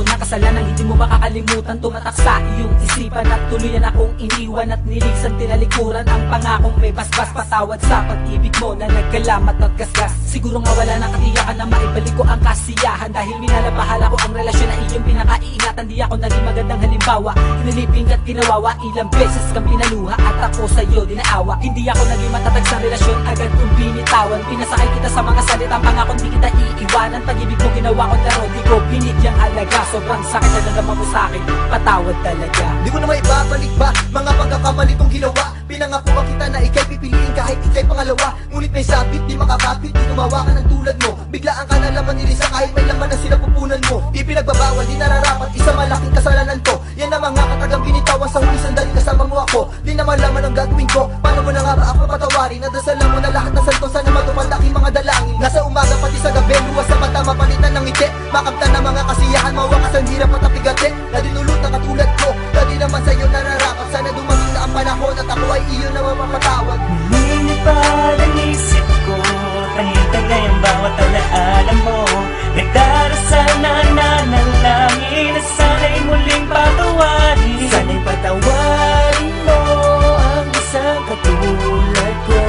na kasalanan, hindi mo makakalimutan. Tumatak sa iyong isipan at tuluyan akong iniwan at nilisan, tinalikuran ang pangakong may basbas. Patawad sa pag-ibig mo na nagkalamat at gasgas. Siguro nga wala ng katiyakan na maibalik ko ang kasiyahan, dahil minalabahala ko ang relasyon na iyong pinakaiingatan. Di ako naging magandang halimbawa, kinaliping at kinawawa. Ilang beses kang pinaluha at ako sa'yo dinaawa. Hindi ako naging matatag sa relasyon, agad kong binitawan. Pinasakay kita sa mga salitang pangakong di kita iiwanan. Pag-ibig mo ginawa ko laro, di ko binigyang alaga. Sobrang sakit na nagama mo sa'kin, patawad talaga. Di ko na maibabalik ba mga pagkakamali kong ginawa. Pinangako ba kita na ika'y pipiliin kahit ika'y pangalawa. Ngunit may sabit, di makakapit, di gumawa ka ng tulad mo. Biglaan ka na laman nilisa kahit may laman na sila pupunan mo. Di pinagbabawal, di nararapat, isa malaking kasalanan to. Yan ang mga katagang binitawan sa huli sandali kasama mo ako. Di naman laman ang gagawin ko, paano mo na nga ba ako patawarin? Nadasalan mo na lahat ng santo, sana matupad aking mga dalangin. Nasa umaga pati sa gabi, luwas sa mata, mapalitan ng ngiti. Makamtan ng mga kasiyahan, mawakas ang hirap at apigate. Na dinulot na katulad ko, dati naman sa'yo nararapat. Sana dumating na ang panahon at ako ay iyo na mapapatawad. Lumilipad ang isip ko, tanging-tangay ang bawat alaala mo. Nagdarasal na nanalangin na sana'y muling patawarin. Sana'y patawarin mo ang isang katulad ko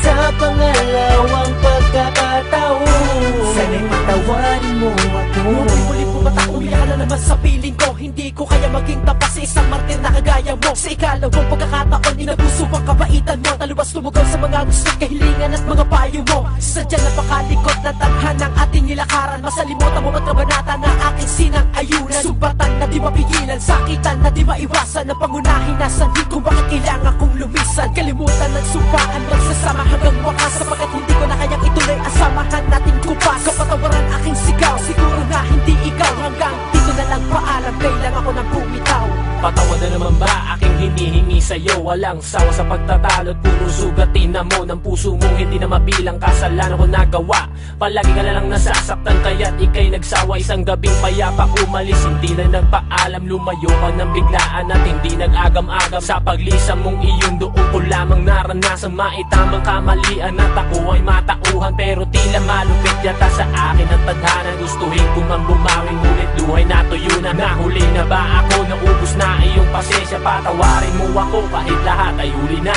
sa pangalawang pagkakataon. Sana'y patawarin mo ako. Muli po ba't ako umiyak na naman sa piling ko? Hindi ko kaya maging tapat sa isang martir na kagaya mo. Sa ikalawang pagkakataon, inabuso ang kabaitan mo. Taluwas tumugaw sa mga gusto't kahilingan at mga payo mo. Sadya napakalikot na tadhanang ating nilakaran. Masalimutan mo ba't kabanata na aking sinang ayunan. Sumbatan na di mapigilan, sakitan na di maiwasan. Ang pangunahin na sanhin kung bakit kailangan kong lumisan. Kalimutan ng sumpaan, magsasama hanggang wakas. Sapagkat hindi ko na kayang ituloy ang samahan nating kupas. Kapatawaran aking sigaw, siguro na hindi ikaw. Hanggang dito na lang, paalam, kailangan ako ng bumitaw. Patawad na naman ba aking hinihingi sa'yo? Walang sawa sa pagtatalot, puro sugatin na mo ng puso mo. Hindi na mabilang kasalanan ko nagawa. Palagi ka na lang nasasaktan, kaya't ika'y nagsawa. Isang gabing payapa umalis, hindi na nagpaalam. Lumayo ka ng biglaan at hindi nag-agam-agam. Sa paglisa mong iyon, doon ko lamang naranasan maitamang kamalian at ako ay matauhan. Pero tila malupit yata sa akin ang tadhana. Gustuhin ko mang bumawin, ngunit luhay na tuyo na. Nahuli na ba ako? Naubos na iyong pasensya, patawarin mo ako kahit lahat ay huli na.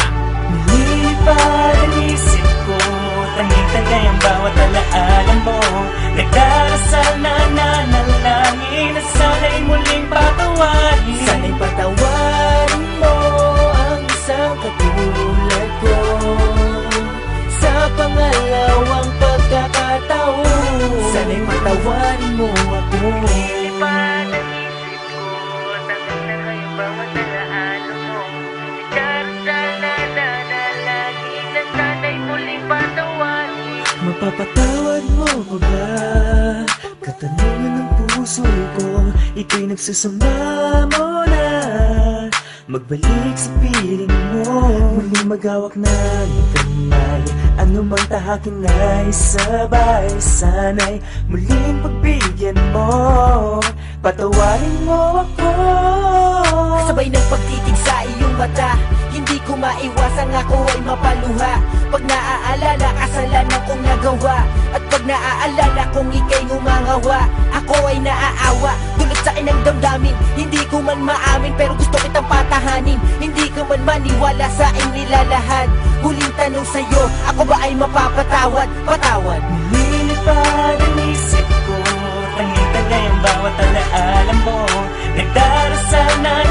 Lumilipad ang isip ko, tanging-tangay ang bawat alaala mo. Nagdarasal na nanalangin na sana'y muling patawarin. Sana'y patawarin mo ang isang katulad ko sa pangalawang pagkakataon. Sana'y patawarin mo ako. Lumilipad ang isip ko, tanging-tangay ang bawat alaala mo. Nagdarasal na nanalangin na sana'y muling patawarin. Mapapatawad mo pa ba? Katanungan ng puso ko, ika'y nagsasama mo na magbalik sa piling mo. Muling maghawak ng kamay, anumang tahakin ay sabay. Sana'y muling pagbigyan mo, patawarin mo ako. Sabay ng pagtitig sa iyong mata, hindi ko maiwasang ako ay mapaluha. Pag naaalala, kasalanan kong nagawa. At pag naaalala kong ika'y ngumangawa, ako ay naaawa. Dulot sa akin ang damdamin, hindi ko man maamin, pero gusto kitang patahanin. Hindi ka man maniwala sa aking nilalahad. Huling tanong sa'yo, ako ba ay mapapatawad? Patawad. Lumilipad ang isip ko, tanging-tangay ang bawat alaala mo. Nagdarasal na